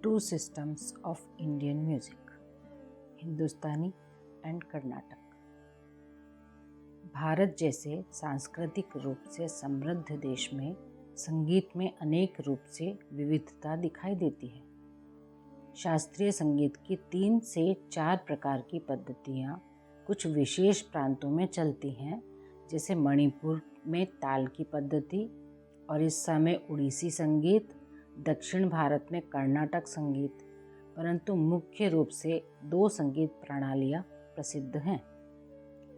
two systems of Indian music, Hindustani and Karnataka. Bharat जैसे सांस्कृतिक रूप से समृद्ध देश में संगीत में अनेक रूप से विविधता दिखाई देती है। शास्त्रीय संगीत की 3 से 4 प्रकार की पद्धतियाँ कुछ विशेष प्रांतों में चलती हैं, जैसे मणिपुर में ताल की पद्धति, ओडिशा में उड़ीसी संगीत, दक्षिण भारत में कर्नाटक संगीत। परंतु मुख्य रूप से 2 संगीत प्रणालियाँ प्रसिद्ध हैं।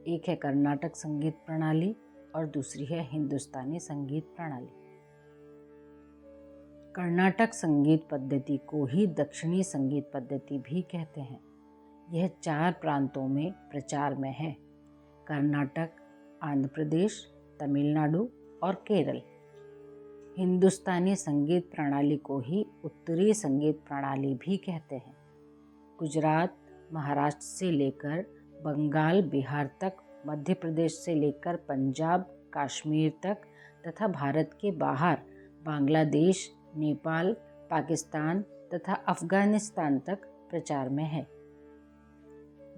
एक है कर्नाटक संगीत प्रणाली और दूसरी है हिंदुस्तानी संगीत प्रणाली। कर्नाटक संगीत पद्धति को ही दक्षिणी संगीत पद्धति भी कहते हैं। यह 4 प्रांतों में प्रचार में है: कर्नाटक, आंध्र प्रदेश, तमिलनाडु और केरल। हिंदुस्तानी संगीत प्रणाली को ही उत्तरी संगीत प्रणाली भी कहते हैं। गुजरात, महाराष्ट्र से लेकर बंगाल, बिहार तक, मध्य प्रदेश से लेकर पंजाब, कश्मीर तक तथा भारत के बाहर बांग्लादेश, नेपाल, पाकिस्तान तथा अफगानिस्तान तक प्रचार में है।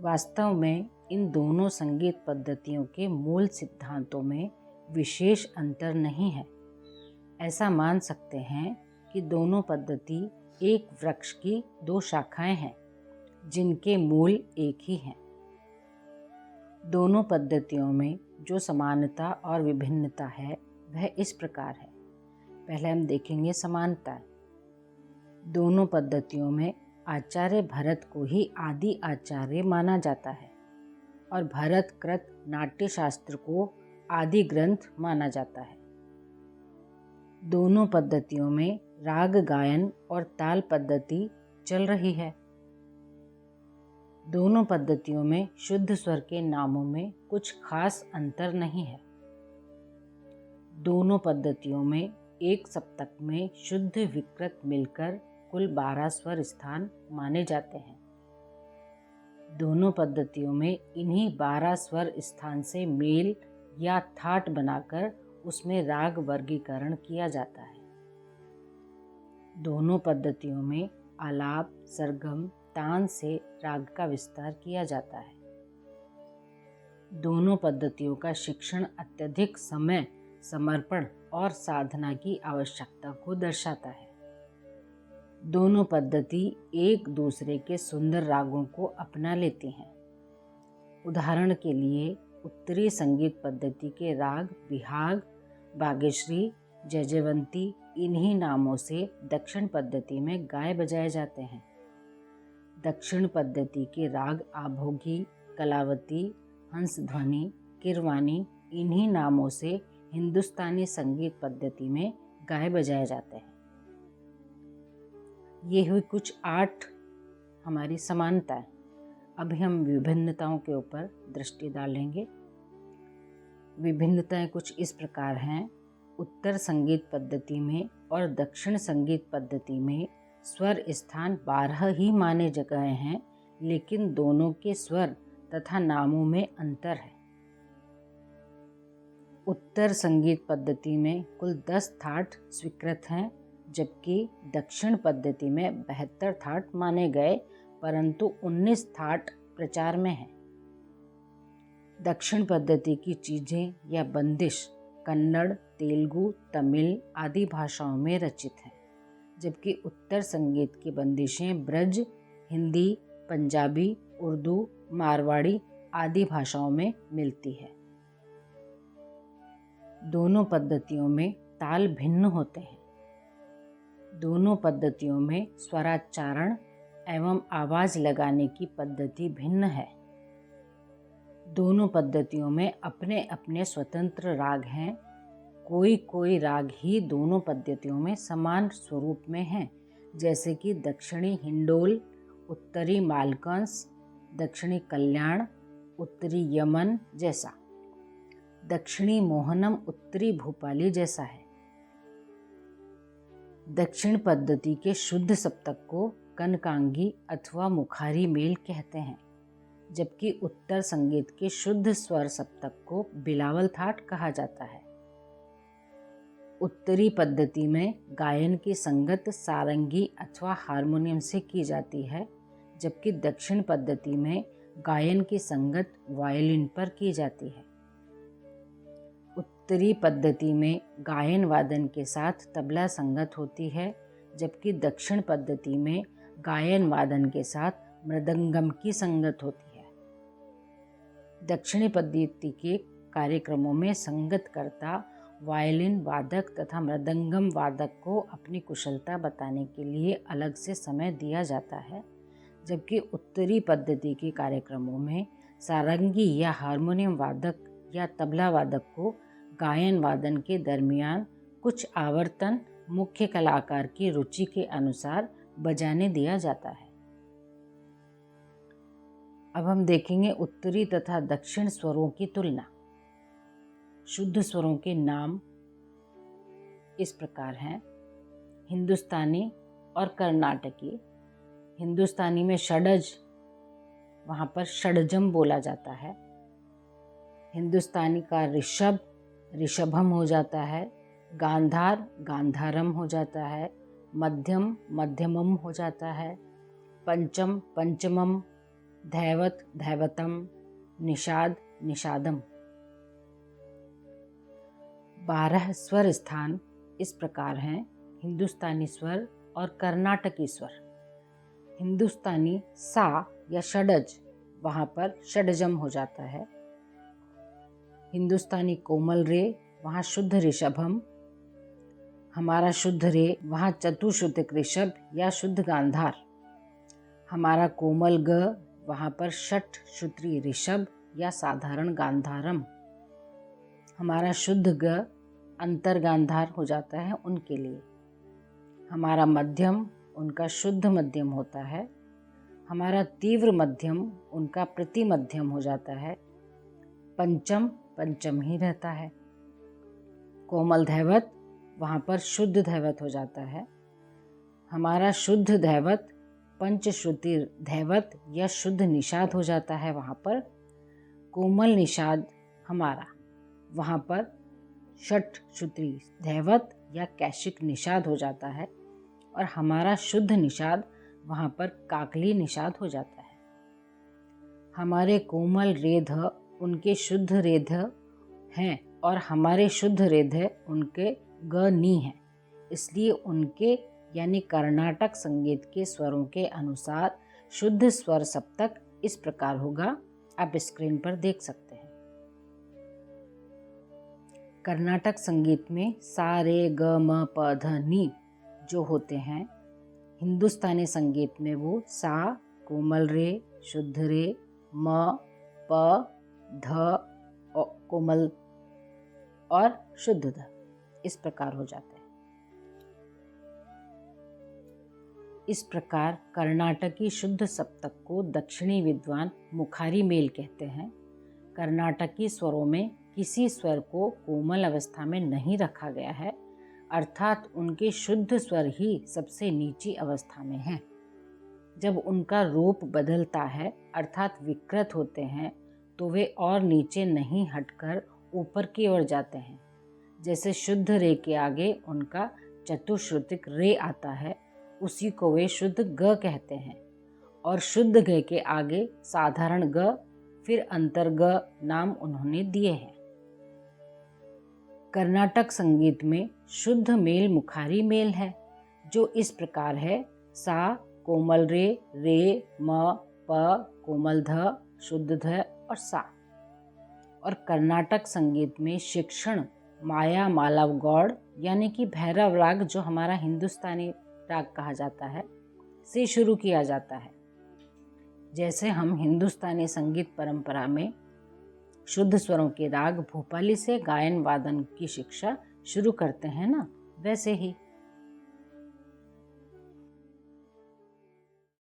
वास्तव में इन दोनों संगीत पद्धतियों के मूल सिद्धांतों में विशेष अंतर नहीं है। ऐसा मान सकते हैं कि दोनों पद्धति एक वृक्ष की 2 शाखाएं हैं, जिनके मूल एक ही हैं। दोनों पद्धतियों में जो समानता और विभिन्नता है वह इस प्रकार है। पहले हम देखेंगे समानता। दोनों पद्धतियों में आचार्य भरत को ही आदि आचार्य माना जाता है और भरत कृत नाट्य शास्त्र को आदि ग्रंथ माना जाता है। दोनों पद्धतियों में राग गायन और ताल पद्धति चल रही है। दोनों पद्धतियों में शुद्ध स्वर के नामों में कुछ खास अंतर नहीं है। दोनों पद्धतियों में एक सप्तक में शुद्ध विकृत मिलकर कुल 12 स्वर स्थान माने जाते हैं। दोनों पद्धतियों में इन्हीं 12 स्वर स्थान से मेल या थाट बनाकर उसमें राग वर्गीकरण किया जाता है। दोनों पद्धतियों में आलाप, सरगम, तान से राग का विस्तार किया जाता है। दोनों पद्धतियों का शिक्षण अत्यधिक समय, समर्पण और साधना की आवश्यकता को दर्शाता है। दोनों पद्धति एक दूसरे के सुंदर रागों को अपना लेती हैं। उदाहरण के लिए उत्तरी संगीत पद्धति के राग बिहाग, बागेश्री, जयजयवंती इन्हीं नामों से दक्षिण पद्धति में गाए बजाए जाते हैं। दक्षिण पद्धति के राग आभोगी, कलावती, हंसध्वनि, किरवानी इन्हीं नामों से हिंदुस्तानी संगीत पद्धति में गाए बजाए जाते हैं। ये हुई कुछ 8 हमारी समानताएं। अभी हम विभिन्नताओं के ऊपर दृष्टि डालेंगे। विभिन्नताएं कुछ इस प्रकार हैं। उत्तर संगीत पद्धति में और दक्षिण संगीत पद्धति में स्वर स्थान 12 ही माने गए हैं, लेकिन दोनों के स्वर तथा नामों में अंतर है। उत्तर संगीत पद्धति में कुल 10 थाट स्वीकृत हैं, जबकि दक्षिण पद्धति में 72 थाट माने गए, परंतु 19 थाट प्रचार में हैं। दक्षिण पद्धति की चीज़ें या बंदिश कन्नड़, तेलुगु, तमिल आदि भाषाओं में रचित हैं, जबकि उत्तर संगीत की बंदिशें ब्रज, हिंदी, पंजाबी, उर्दू, मारवाड़ी आदि भाषाओं में मिलती है। दोनों पद्धतियों में ताल भिन्न होते हैं। दोनों पद्धतियों में स्वराच्चारण एवं आवाज़ लगाने की पद्धति भिन्न है। दोनों पद्धतियों में अपने अपने स्वतंत्र राग हैं। कोई राग ही दोनों पद्धतियों में समान स्वरूप में हैं, जैसे कि दक्षिणी हिंडोल, उत्तरी मालकंस, दक्षिणी कल्याण, उत्तरी यमन जैसा। दक्षिणी मोहनम उत्तरी भूपाली जैसा है। दक्षिण पद्धति के शुद्ध सप्तक को कनकांगी अथवा मुखारी मेल कहते हैं, जबकि उत्तर संगीत के शुद्ध स्वर सप्तक को बिलावल थाट कहा जाता है। उत्तरी पद्धति में गायन की संगत सारंगी अथवा हारमोनियम से की जाती है, जबकि दक्षिण पद्धति में गायन की संगत वायलिन पर की जाती है। उत्तरी पद्धति में गायन वादन के साथ तबला संगत होती है, जबकि दक्षिण पद्धति में गायन वादन के साथ मृदंगम की संगत होती है। दक्षिणी पद्धति के कार्यक्रमों में संगतकर्ता वायलिन वादक तथा मृदंगम वादक को अपनी कुशलता बताने के लिए अलग से समय दिया जाता है, जबकि उत्तरी पद्धति के कार्यक्रमों में सारंगी या हारमोनियम वादक या तबला वादक को गायन वादन के दरमियान कुछ आवर्तन मुख्य कलाकार की रुचि के अनुसार बजाने दिया जाता है। अब हम देखेंगे उत्तरी तथा दक्षिण स्वरों की तुलना। शुद्ध स्वरों के नाम इस प्रकार हैं: हिंदुस्तानी और कर्नाटकी। हिंदुस्तानी में षडज, वहाँ पर षडजम बोला जाता है। हिंदुस्तानी का ऋषभ ऋषभम हो जाता है, गांधार गांधारम हो जाता है, मध्यम मध्यमम हो जाता है, पंचम पंचमम, धैवत धैवतम, निषाद निषादम। 12 स्वर स्थान इस प्रकार हैं: हिंदुस्तानी स्वर और कर्नाटकी स्वर। हिंदुस्तानी सा या षडज, वहाँ पर षडजम हो जाता है। हिंदुस्तानी कोमल रे, वहाँ शुद्ध ऋषभम। हमारा शुद्ध रे, वहाँ चतुश्रुतिक ऋषभ या शुद्ध गांधार। हमारा कोमल ग, वहाँ पर षट श्रुति ऋषभ या साधारण गांधारम। हमारा शुद्ध ग अंतर गांधार हो जाता है उनके लिए। हमारा मध्यम उनका शुद्ध मध्यम होता है। हमारा तीव्र मध्यम उनका प्रति मध्यम हो जाता है। पंचम पंचम ही रहता है। कोमल धैवत, वहाँ पर शुद्ध धैवत हो जाता है। हमारा शुद्ध धैवत पंचश्रुति धैवत या शुद्ध निषाद हो जाता है वहाँ पर। कोमल निषाद हमारा, वहाँ पर षट श्रुति धैवत या कैशिक निषाद हो जाता है। और हमारा शुद्ध निषाद वहाँ पर काकली निषाद हो जाता है। हमारे कोमल रेध उनके शुद्ध रेध हैं और हमारे शुद्ध रेध उनके ग नी हैं। इसलिए उनके यानी कर्नाटक संगीत के स्वरों के अनुसार शुद्ध स्वर सप्तक इस प्रकार होगा, आप स्क्रीन पर देख सकते हैं। कर्नाटक संगीत में सा रे ग म प ध नी जो होते हैं, हिंदुस्तानी संगीत में वो सा, कोमल रे, शुद्ध रे, म, प, ध, कोमल और शुद्ध ध इस प्रकार हो जाते हैं। इस प्रकार कर्नाटकी शुद्ध सप्तक को दक्षिणी विद्वान मुखारी मेल कहते हैं। कर्नाटकी स्वरों में किसी स्वर को कोमल अवस्था में नहीं रखा गया है, अर्थात उनके शुद्ध स्वर ही सबसे नीची अवस्था में हैं। जब उनका रूप बदलता है अर्थात विकृत होते हैं तो वे और नीचे नहीं हटकर ऊपर की ओर जाते हैं। जैसे शुद्ध रे के आगे उनका चतुश्रुतिक रे आता है, उसी को वे शुद्ध ग कहते हैं। और शुद्ध ग के आगे साधारण ग, फिर अंतर ग नाम उन्होंने दिए हैं। कर्नाटक संगीत में शुद्ध मेल मुखारी मेल है, जो इस प्रकार है: सा, कोमल रे, रे, म, प, कोमल ध, शुद्ध ध और सा। और कर्नाटक संगीत में शिक्षण माया मालव गौड़ यानी कि भैरव राग, जो हमारा हिंदुस्तानी राग कहा जाता है, से शुरू किया जाता है। जैसे हम हिंदुस्तानी संगीत परंपरा में शुद्ध स्वरों के राग भोपाली से गायन वादन की शिक्षा शुरू करते हैं ना, वैसे ही